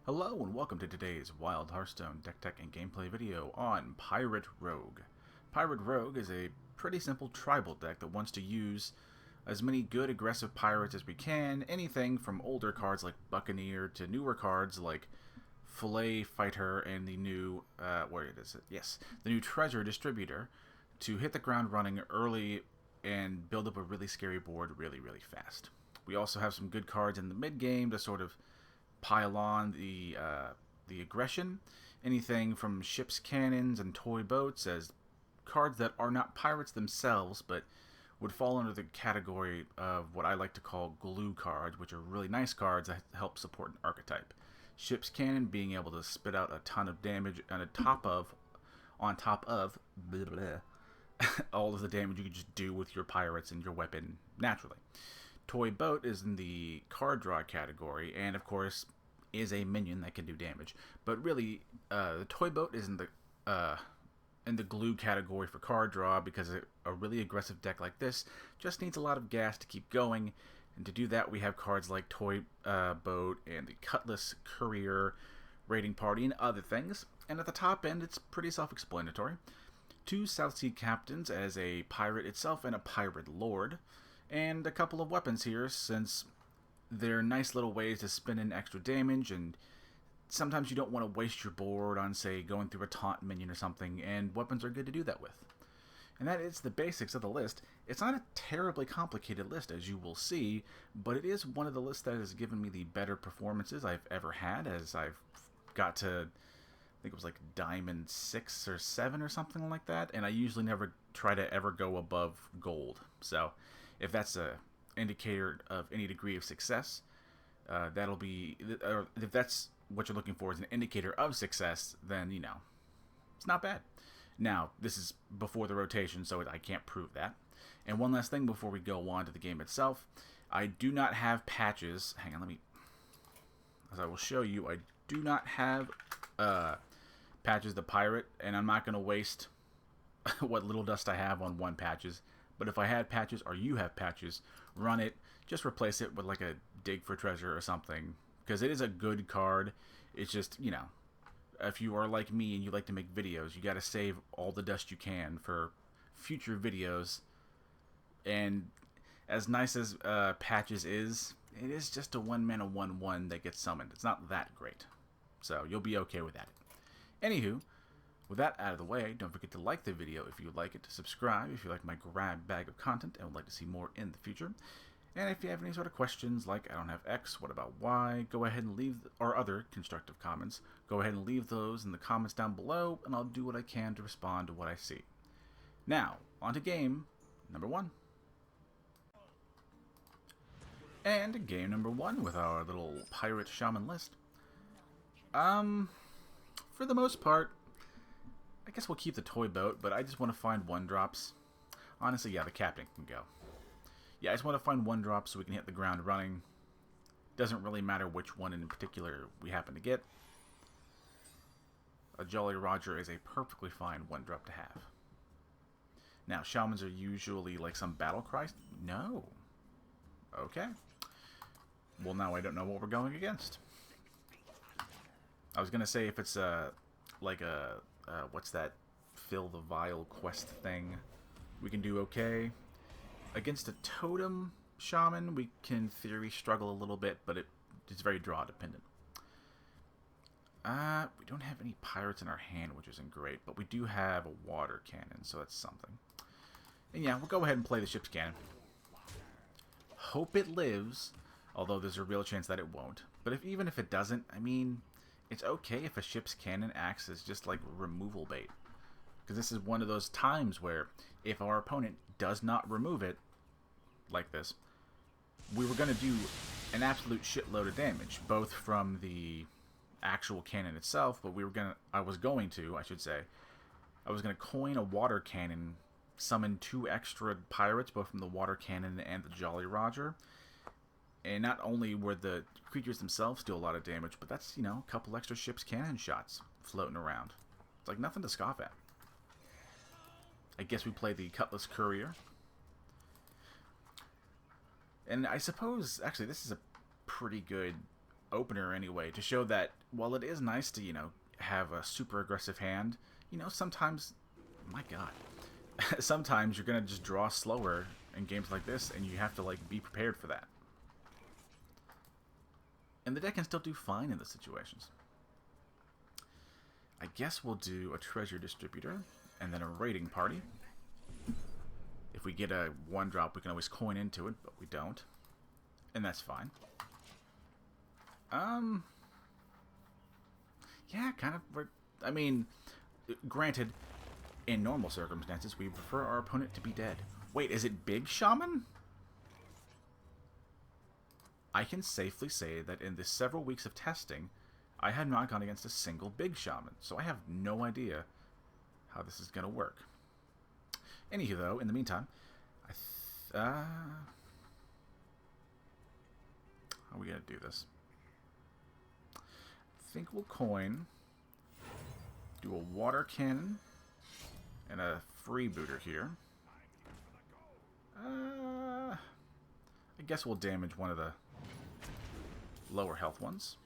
Hello and welcome to today's Wild Hearthstone deck tech and gameplay video on Pirate Rogue. Pirate Rogue is a pretty simple tribal deck that wants to use as many good aggressive pirates as we can, anything from older cards like Buccaneer to newer cards like Filet Fighter and the new, the new Treasure Distributor, to hit the ground running early and build up a really scary board really fast. We also have some good cards in the mid game to sort of pile on the aggression. Anything from ships, cannons, and toy boats as cards that are not pirates themselves, but would fall under the category of what I like to call glue cards, which are really nice cards that help support an archetype. Ship's cannon being able to spit out a ton of damage on top of blah, blah, all of the damage you can just do with your pirates and your weapon naturally. Toy boat is in the card draw category, and of course is a minion that can do damage. But really, the toy boat is in the glue category for card draw because a really aggressive deck like this just needs a lot of gas to keep going. And to do that, we have cards like Toy Boat and the Cutlass Courier, Raiding Party, and other things. And at the top end, it's pretty self-explanatory. 2 South Sea Captains as a pirate itself and a pirate lord. And a couple of weapons here, since they're nice little ways to spin in extra damage, and sometimes you don't want to waste your board on, say, going through a taunt minion or something, and weapons are good to do that with. And that is the basics of the list. It's not a terribly complicated list, as you will see, but it is one of the lists that has given me the better performances I've ever had, as I've got to, I think it was like Diamond 6 or 7 or something like that, and I usually never try to ever go above gold. So if that's a indicator of any degree of success, that'll be, or if that's what you're looking for as an indicator of success, then, you know, it's not bad. Now, this is before the rotation, so I can't prove that. And one last thing before we go on to the game itself, I do not have patches. Hang on, as I will show you, I do not have Patches the Pirate, and I'm not going to waste what little dust I have on 1 patches. But if I had patches, or you have patches, run it. Just replace it with like a Dig for Treasure or something, because it is a good card. It's just, you know, if you are like me and you like to make videos, you got to save all the dust you can for future videos. And as nice as Patches is, it is just a 1-mana 1/1 that gets summoned. It's not that great, so you'll be okay with that. Anywho, with that out of the way, don't forget to like the video if you like it, to subscribe if you like my grab bag of content and would like to see more in the future. And if you have any sort of questions like, I don't have X, what about Y, go ahead and leave, or other constructive comments, go ahead and leave those in the comments down below, and I'll do what I can to respond to what I see. Now, on to game number 1. And game number 1 with our little pirate shaman list. For the most part, I guess we'll keep the toy boat, but I just want to find 1-drops. Honestly, yeah, the captain can go. Yeah, I just want to find 1-drops so we can hit the ground running. Doesn't really matter which one in particular we happen to get. A Jolly Roger is a perfectly fine 1-drop to have. Now, shamans are usually like some battle cry. No. Okay. Well, now I don't know what we're going against. I was going to say if it's like a what's that fill the vial quest thing, we can do okay. Against a totem shaman, we can in theory struggle a little bit, but it's very draw dependent. We don't have any pirates in our hand, which isn't great, but we do have a water cannon, so that's something. And yeah, we'll go ahead and play the ship's cannon. Hope it lives, although there's a real chance that it won't. But even if it doesn't, I mean, it's okay if a ship's cannon acts as just like removal bait. Because this is one of those times where if our opponent does not remove it, like this, we were going to do an absolute shitload of damage, both from the actual cannon itself, but I was going to coin a water cannon, summon 2 extra pirates, both from the water cannon and the Jolly Roger. And not only were the creatures themselves do a lot of damage, but that's, you know, a couple extra ship's cannon shots floating around. It's like nothing to scoff at. I guess we play the Cutlass Courier. And I suppose, actually, this is a pretty good opener anyway, to show that while it is nice to, have a super aggressive hand, sometimes, my god, sometimes you're going to just draw slower in games like this, and you have to, like, be prepared for that. And the deck can still do fine in those situations. I guess we'll do a Treasure Distributor, and then a Raiding Party. If we get a 1-drop, we can always coin into it, but we don't. And that's fine. Yeah, kind of. I mean, granted, in normal circumstances, we prefer our opponent to be dead. Wait, is it Big Shaman? I can safely say that in the several weeks of testing, I have not gone against a single Big Shaman, so I have no idea how this is going to work. Anywho, though, in the meantime, how are we going to do this? I think we'll coin, do a water cannon, and a freebooter here. I guess we'll damage one of the lower health ones.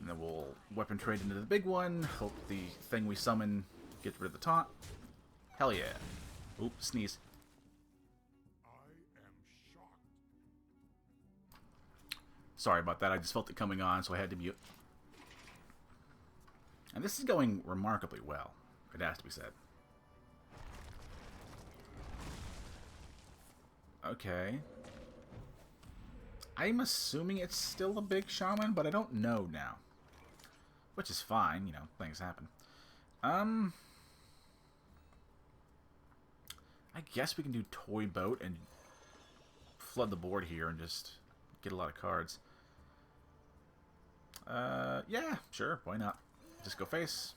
And then we'll weapon trade into the big one. Hope the thing we summon gets rid of the taunt. Hell yeah. Oop, sneeze. I am shocked. Sorry about that. I just felt it coming on, so I had to mute. And this is going remarkably well. It has to be said. Okay. I'm assuming it's still a Big Shaman, but I don't know now. Which is fine, things happen. I guess we can do Toy Boat and flood the board here and just get a lot of cards. Yeah, sure, why not? Just go face.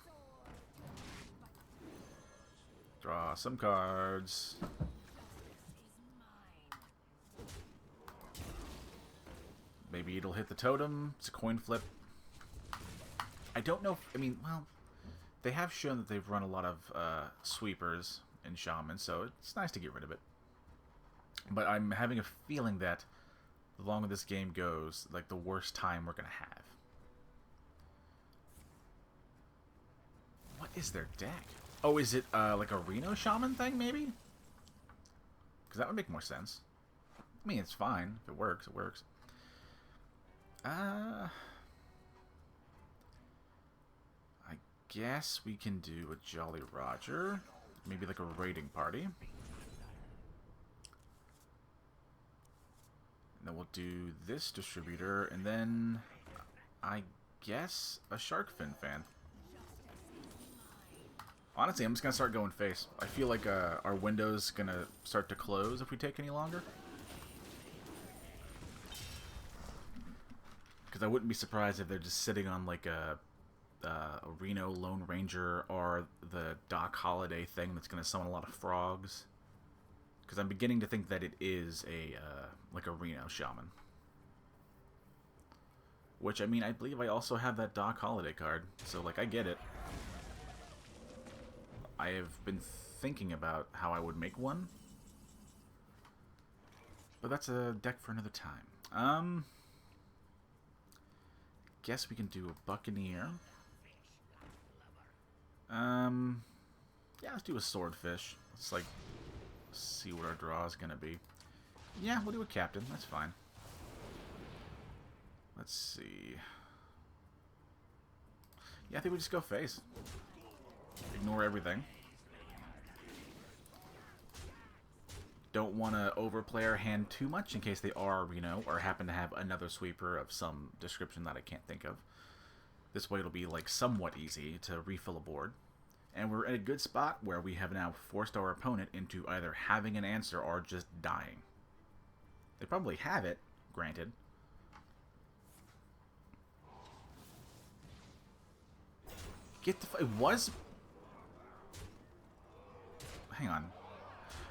Draw some cards. Maybe it'll hit the totem. It's a coin flip. I don't know if, well, they have shown that they've run a lot of sweepers in Shaman, so it's nice to get rid of it. But I'm having a feeling that the longer this game goes, like, the worse time we're going to have. What is their deck? Oh, is it like a Reno Shaman thing, maybe? Because that would make more sense. I mean, it's fine. If it works, it works. I guess we can do a Jolly Roger. Maybe like a raiding party. And then we'll do this distributor, and then I guess a Shark Fin fan. Honestly, I'm just going to start going face. I feel like our window's going to start to close if we take any longer. Because I wouldn't be surprised if they're just sitting on like a Reno Lone Ranger or the Doc Holliday thing that's going to summon a lot of frogs. Because I'm beginning to think that it is a like a Reno Shaman. Which, I mean, I believe I also have that Doc Holliday card. So, like, I get it. I have been thinking about how I would make one. But that's a deck for another time. Guess we can do a Buccaneer. Yeah, let's do a Swordfish. Let's, like, see what our draw is going to be. Yeah, we'll do a Captain. That's fine. Let's see. Yeah, I think we just go face. Ignore everything. Don't want to overplay our hand too much in case they are Reno or happen to have another sweeper of some description that I can't think of. This way it'll be like somewhat easy to refill a board. And we're in a good spot where we have now forced our opponent into either having an answer or just dying. They probably have it, granted. Get the... It was... Hang on.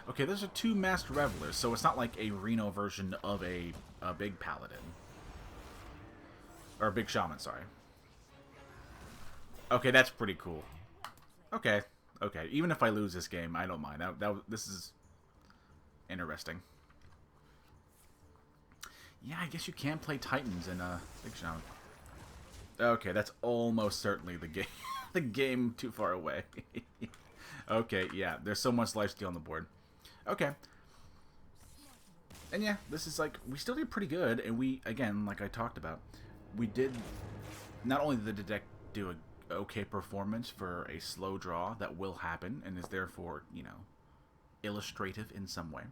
Okay, those are two Masked Revelers, so it's not like a Reno version of a big Paladin. Or a big Shaman, sorry. Okay, that's pretty cool. Okay, okay. Even if I lose this game, I don't mind. This is interesting. Yeah, I guess you can play Titans in Big Shaman. Okay, that's almost certainly the game. The game too far away. Okay, yeah, there's so much lifesteal on the board. Okay. And yeah, this is like, we still did pretty good, and we, again, like I talked about, we did, not only did the deck do a okay performance for a slow draw that will happen, and is therefore, you know, illustrative in some way,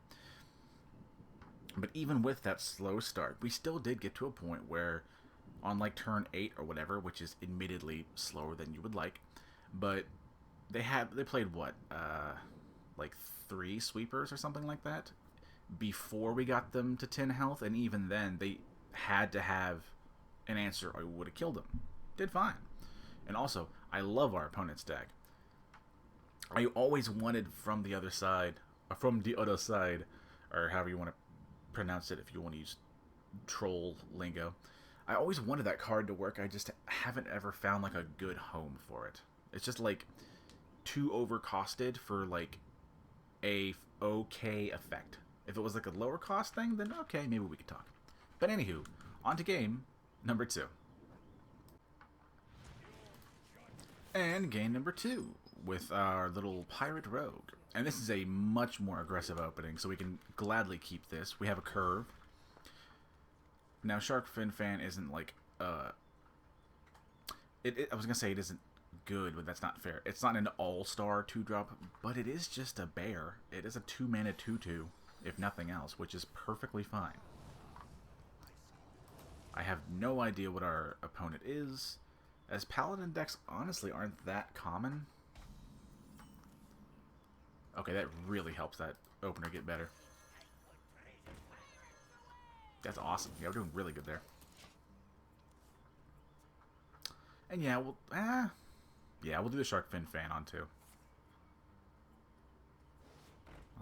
but even with that slow start, we still did get to a point where, on like turn 8 or whatever, which is admittedly slower than you would like, but they played what, like 3 sweepers or something like that before we got them to 10 health, and even then they had to have an answer or we would have killed them. Did fine. And also, I love our opponent's deck. I always wanted from the other side, or however you want to pronounce it if you want to use troll lingo. I always wanted that card to work. I just haven't ever found like a good home for it. It's just like too overcosted for like a okay effect. If it was like a lower cost thing, then okay, maybe we could talk. But anywho, on to game number 2. And game number 2 with our little pirate rogue. And this is a much more aggressive opening, so we can gladly keep this. We have a curve. Now, Shark Fin Fan isn't like, I was going to say it isn't good, but that's not fair. It's not an all-star 2-drop, but it is just a bear. It is a 2-mana 2/2, if nothing else, which is perfectly fine. I have no idea what our opponent is, as Paladin decks honestly aren't that common. Okay, that really helps that opener get better. That's awesome. Yeah, we're doing really good there. And yeah, we'll do the Shark Fin Fan on too.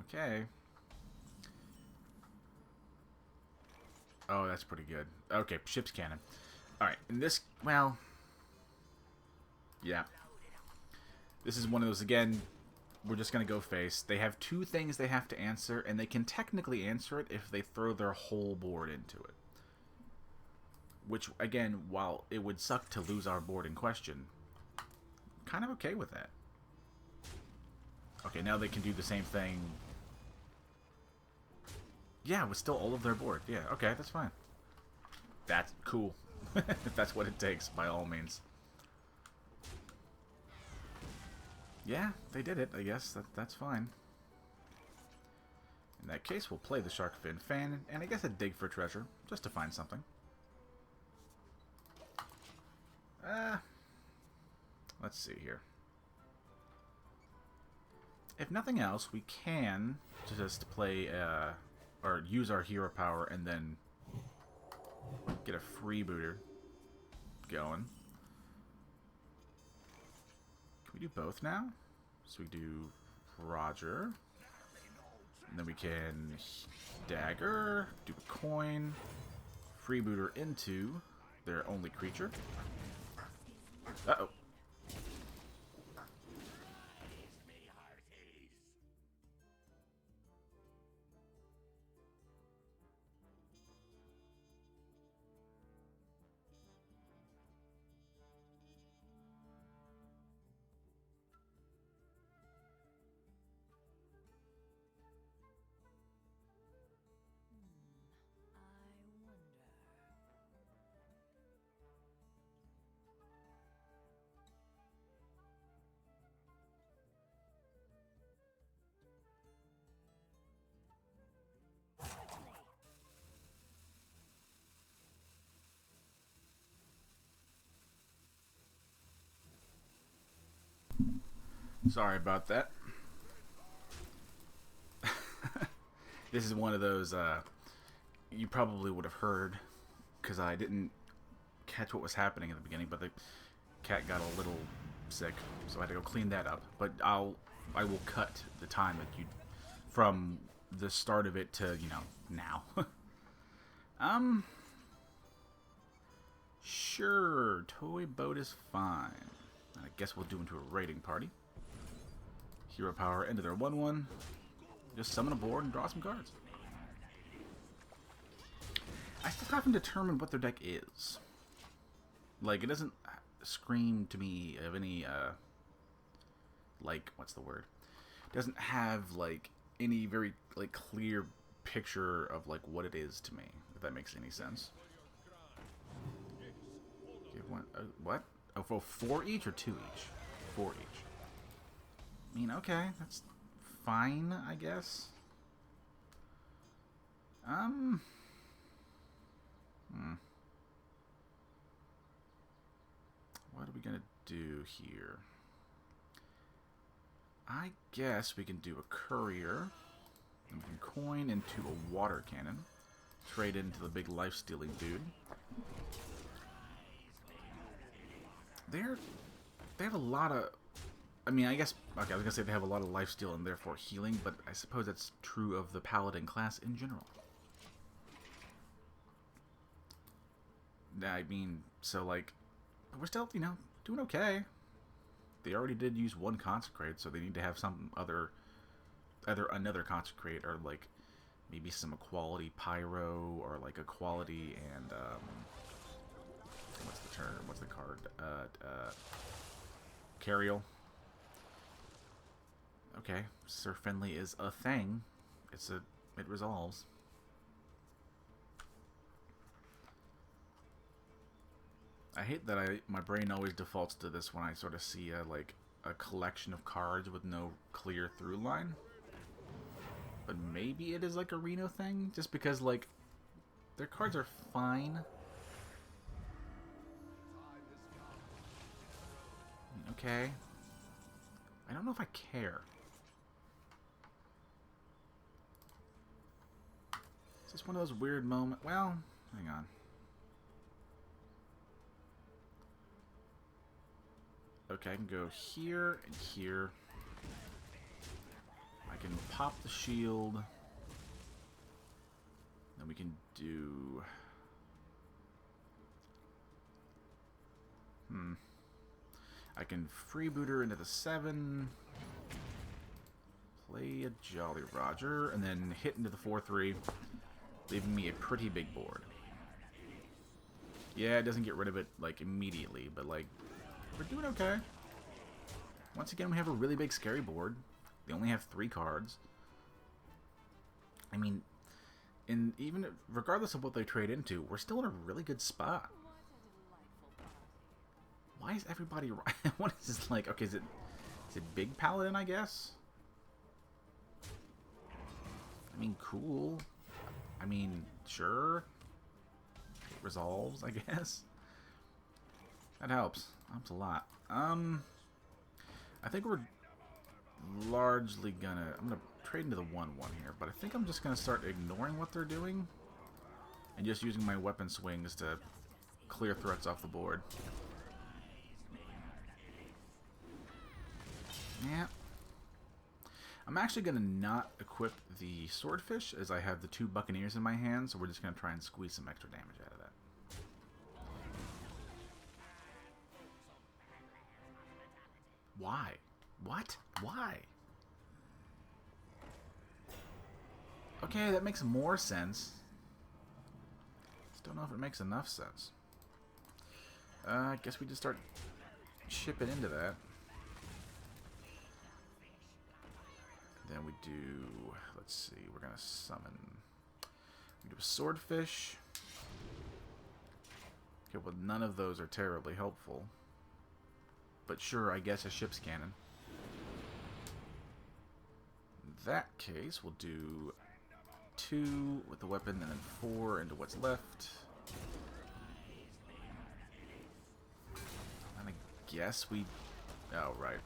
Okay. Oh, that's pretty good. Okay, ship's cannon. Alright, and this, well, yeah. This is one of those, again, we're just going to go face. They have 2 things they have to answer, and they can technically answer it if they throw their whole board into it. Which, again, while it would suck to lose our board in question, kind of okay with that. Okay, now they can do the same thing. Yeah, with still all of their board. Yeah, okay, that's fine. That's cool. If that's what it takes, by all means. Yeah, they did it, I guess. That's fine. In that case, we'll play the Shark Fin Fan, and I guess a dig for treasure, just to find something. Let's see here. If nothing else, we can just play, or use our hero power and then get a freebooter going. Can we do both now? So we do Roger, and then we can dagger, do a coin, freebooter into their only creature. Uh-oh. Sorry about that. This is one of those, you probably would have heard, because I didn't catch what was happening in the beginning, but the cat got a little sick, so I had to go clean that up. But I will cut the time that you, from the start of it to, you know, now. Sure, toy boat is fine. I guess we'll do into a raiding party. Hero power into their 1/1. Just summon a board and draw some cards. I still haven't determined what their deck is. Like, it doesn't scream to me of any, like, what's the word? It doesn't have, like, any very, like, clear picture of, like, what it is to me, if that makes any sense. Give one, what? Oh, for 4 each or 2 each? 4 each. I mean, okay, that's fine, I guess. What are we gonna do here? I guess we can do a courier. And we can coin into a water cannon. Trade into the big life-stealing dude. They have a lot of... I mean, I guess... Okay, I was gonna say they have a lot of lifesteal and therefore healing, but I suppose that's true of the Paladin class in general. I mean, so, like... But we're still, you know, doing okay. They already did use 1 Consecrate, so they need to have some another Consecrate, or, like, maybe some Equality Pyro, or, like, Equality and, what's the term? What's the card? Cariel. Okay, Sir Finley is a thing. It resolves. I hate that my brain always defaults to this when I sort of see like a collection of cards with no clear through line. But maybe it is like a Reno thing, just because like their cards are fine. Okay. I don't know if I care. It's just one of those weird moments. Well, hang on. Okay, I can go here and here. I can pop the shield. Then we can do... I can freebooter into the 7. Play a Jolly Roger. And then hit into the 4-3. Leaving me a pretty big board. Yeah, it doesn't get rid of it, like, immediately. But, like, we're doing okay. Once again, we have a really big scary board. They only have 3 cards. I mean, even regardless of what they trade into, we're still in a really good spot. Why is everybody... What is this like? Okay, is it Big Paladin, I guess? I mean, cool. I mean, sure. It resolves, I guess. That helps. Helps a lot. I think we're largely gonna... I'm gonna trade into the 1-1 here, but I think I'm just gonna start ignoring what they're doing and just using my weapon swings to clear threats off the board. Yeah. I'm actually going to not equip the Swordfish, as I have the 2 Buccaneers in my hand, so we're just going to try and squeeze some extra damage out of that. Why? What? Why? Okay, that makes more sense. Just don't know if it makes enough sense. I guess we just start chipping into that. Then we do, let's see, we're going to summon, we do a Swordfish. Okay, well none of those are terribly helpful. But sure, I guess a Ship's Cannon. In that case, we'll do 2 with the weapon and then 4 into what's left. And I guess we, oh right.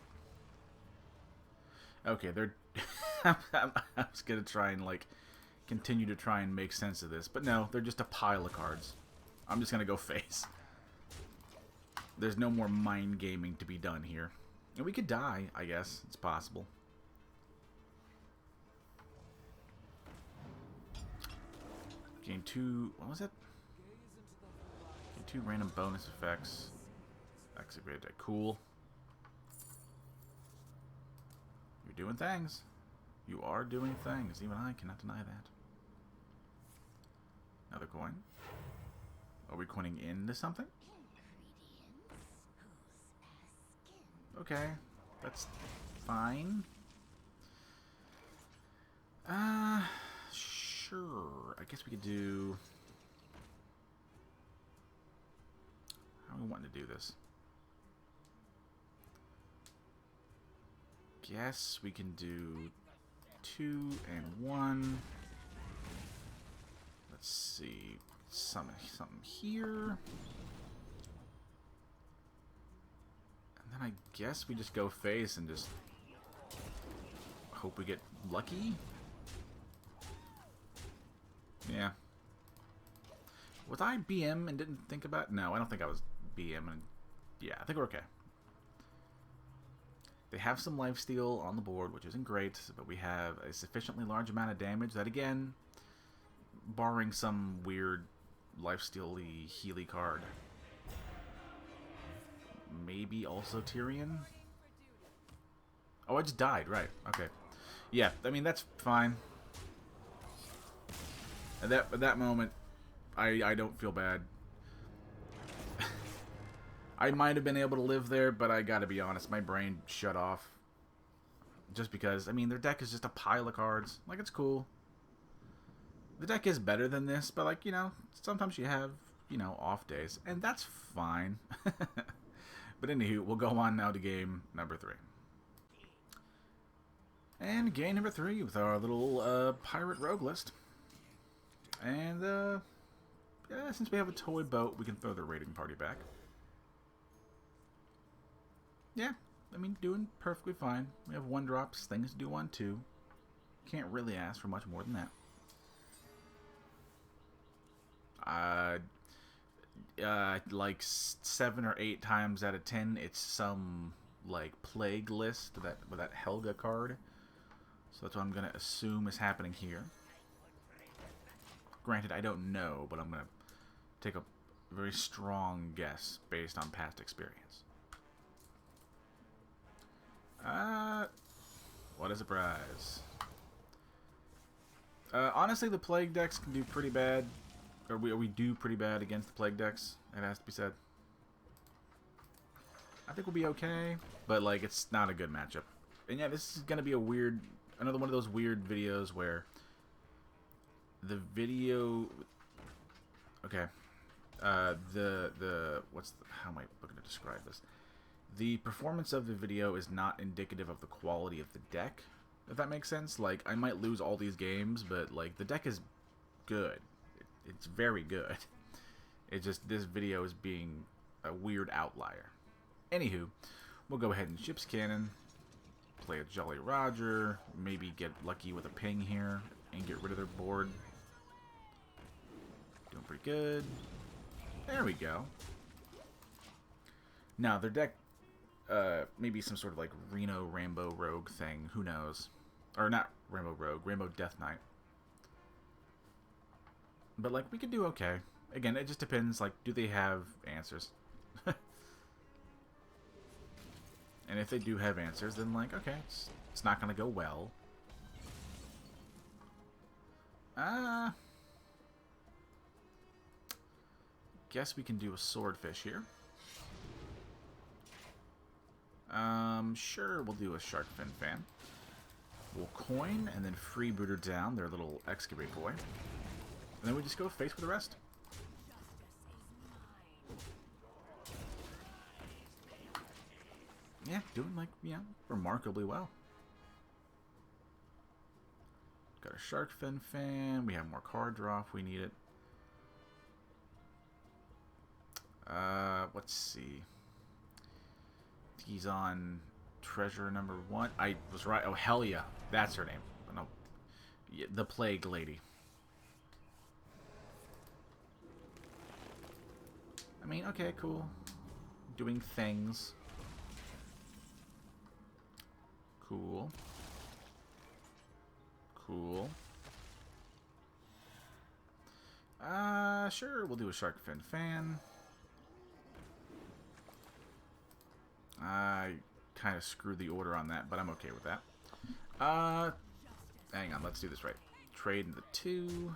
Okay, they're... I was gonna try and, like, continue to try and make sense of this. But no, they're just a pile of cards. I'm just gonna go face. There's no more mind gaming to be done here. And we could die, I guess. It's possible. Gain 2... What was it? Gain 2 random bonus effects. Activate that. Cool. You're doing things. You are doing things. Even I cannot deny that. Another coin. Are we coining into something? Okay, that's fine. Sure. I guess we could do... How do we want to do this? Guess we can do 2 and 1. Let's see. Something here. And then I guess we just go face and just hope we get lucky. Yeah. Was I BM and didn't think about... No, I don't think I was BM. And yeah, I think we're okay. They have some lifesteal on the board, which isn't great, but we have a sufficiently large amount of damage that, again, barring some weird lifesteal-y Healy card. Maybe also Tyrion? Oh, I just died, right. Okay. Yeah, I mean, that's fine. At that moment, I don't feel bad. I might have been able to live there, but I gotta be honest, my brain shut off. Just because, I mean, their deck is just a pile of cards. Like, it's cool. The deck is better than this, but, like, you know, sometimes you have, you know, off days. And that's fine. But anywho, we'll go on now to game number 3. And game number 3 with our little pirate rogue list. And, yeah, since we have a toy boat, we can throw the raiding party back. Yeah, I mean, doing perfectly fine. We have 1-drops, things to do on 2. Can't really ask for much more than that. Like 7 or 8 times out of 10, it's some, like, plague list with that Helga card. So that's what I'm going to assume is happening here. Granted, I don't know, but I'm going to take a very strong guess based on past experience. What a surprise. Honestly, the plague decks can do pretty bad. Or we do pretty bad against the plague decks, it has to be said. I think we'll be okay, but, like, it's not a good matchup. And yeah, this is going to be another one of those weird videos where the video... Okay. How am I looking to describe this? The performance of the video is not indicative of the quality of the deck, if that makes sense. Like, I might lose all these games, but, like, the deck is good. It's very good. It's just, this video is being a weird outlier. Anywho, we'll go ahead and Ship's Cannon, play a Jolly Roger, maybe get lucky with a ping here, and get rid of their board. Doing pretty good. There we go. Now, their deck, maybe some sort of, like, Reno Rainbow Rogue thing. Who knows? Or not Rainbow Rogue, Rainbow Death Knight. But, like, we could do okay. Again, it just depends, like, do they have answers? And if they do have answers, then, like, okay, it's not going to go well. Guess we can do a swordfish here. Sure, we'll do a shark fin fan. We'll coin and then freebooter down their little excavate boy. And then we just go face for the rest. Yeah, doing, like, you know, remarkably well. Got a shark fin fan. We have more card draw if we need it. Let's see. He's on treasure number 1. I was right. Oh, hell yeah. That's her name. No, yeah, the plague lady. I mean, okay, cool. Doing things. Cool. Cool. Sure, we'll do a shark fin fan. I kind of screwed the order on that, but I'm okay with that. Hang on, let's do this right. Trade into 2.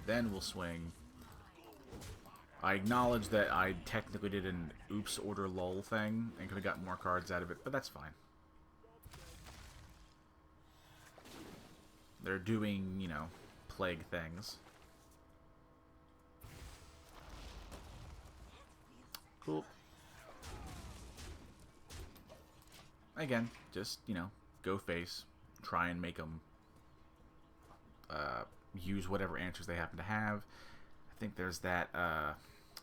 then we'll swing. I acknowledge that I technically did an oops order lull thing and could have got more cards out of it, but that's fine. They're doing, you know, plague things. Cool. Again, just, you know, go face. Try and make them use whatever answers they happen to have. I think there's that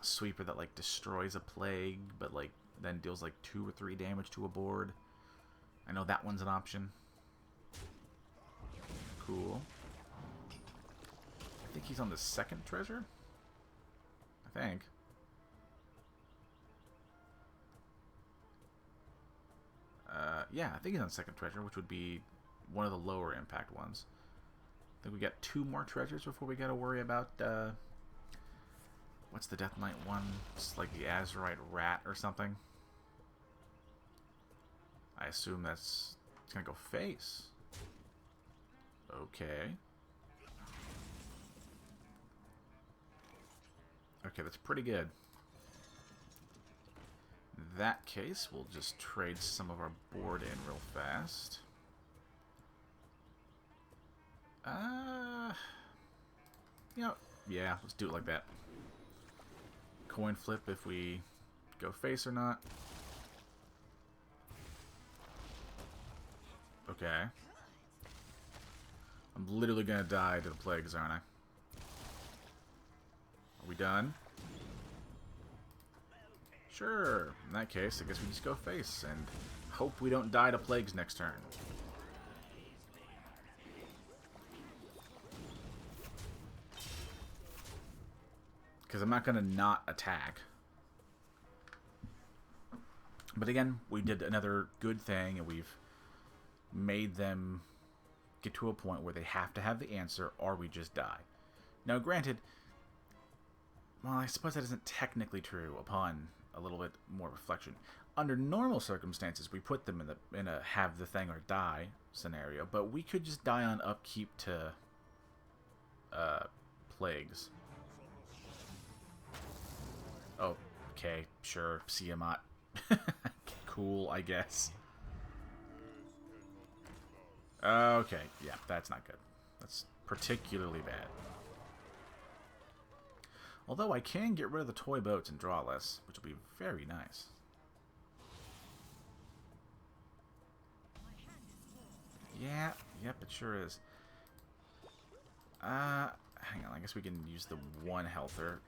sweeper that, like, destroys a plague, but, like, then deals, like, 2 or 3 damage to a board. I know that one's an option. Cool. I think he's on the second treasure? I think. Yeah, I think he's on second treasure, which would be one of the lower impact ones. I think we got 2 more treasures before we got to worry about, what's the Death Knight one? It's like the Azurite Rat or something. I assume it's going to go face. Okay. Okay, that's pretty good. In that case, we'll just trade some of our board in real fast. You know, yeah, let's do it like that. Coin flip if we go face or not. Okay. I'm literally gonna die to the plagues, aren't I? Are we done? Sure. In that case, I guess we just go face and hope we don't die to plagues next turn. Because I'm not going to not attack. But again, we did another good thing, and we've made them get to a point where they have to have the answer, or we just die. Now, granted, well, I suppose that isn't technically true upon a little bit more reflection. Under normal circumstances, we put them in a have the thing or die scenario, but we could just die on upkeep to plagues. Oh, okay, sure, Siamat. Cool, I guess. Okay, yeah, that's not good. That's particularly bad. Although I can get rid of the toy boats and draw less, which will be very nice. Yeah, yep, it sure is. Hang on, I guess we can use the 1 healther.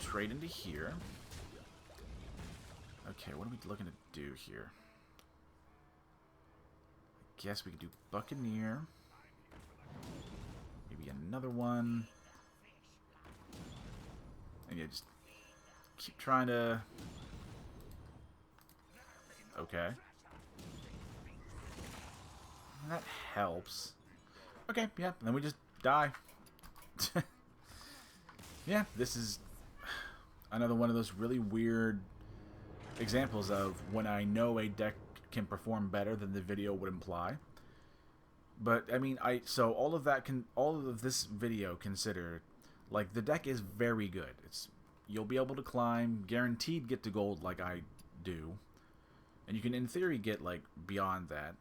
Trade into here. Okay, what are we looking to do here? I guess we could do Buccaneer. Maybe another one. And yeah, just keep trying to... Okay. That helps. Okay, yeah, then we just die. Yeah, this is another one of those really weird examples of when I know a deck can perform better than the video would imply. But I mean, so all of this video considered, like, the deck is very good. You'll be able to climb, guaranteed get to gold like I do, and you can in theory get like beyond that.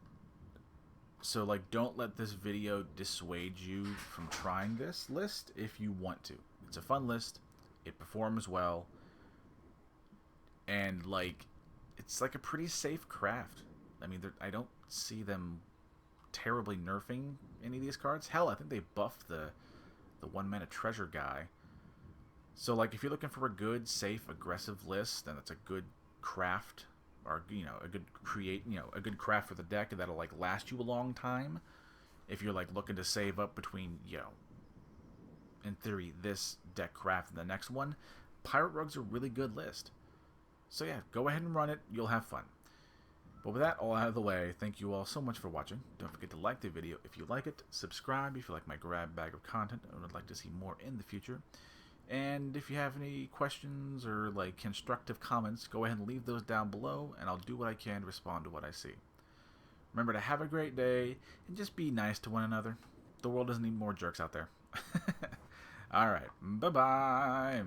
So like, don't let this video dissuade you from trying this list if you want to. It's a fun list. It performs well. And, like, it's like a pretty safe craft. I mean, I don't see them terribly nerfing any of these cards. Hell, I think they buffed the 1-mana treasure guy. So, like, if you're looking for a good, safe, aggressive list, then it's a good craft, or, you know, a good craft for the deck that'll, like, last you a long time. If you're, like, looking to save up between, you know, in theory, this deck craft and the next one, Pirate Rogue's a really good list. So yeah, go ahead and run it. You'll have fun. But with that all out of the way, thank you all so much for watching. Don't forget to like the video if you like it. Subscribe if you like my grab bag of content and would like to see more in the future. And if you have any questions or like constructive comments, go ahead and leave those down below, and I'll do what I can to respond to what I see. Remember to have a great day and just be nice to one another. The world doesn't need more jerks out there. Alright, bye-bye.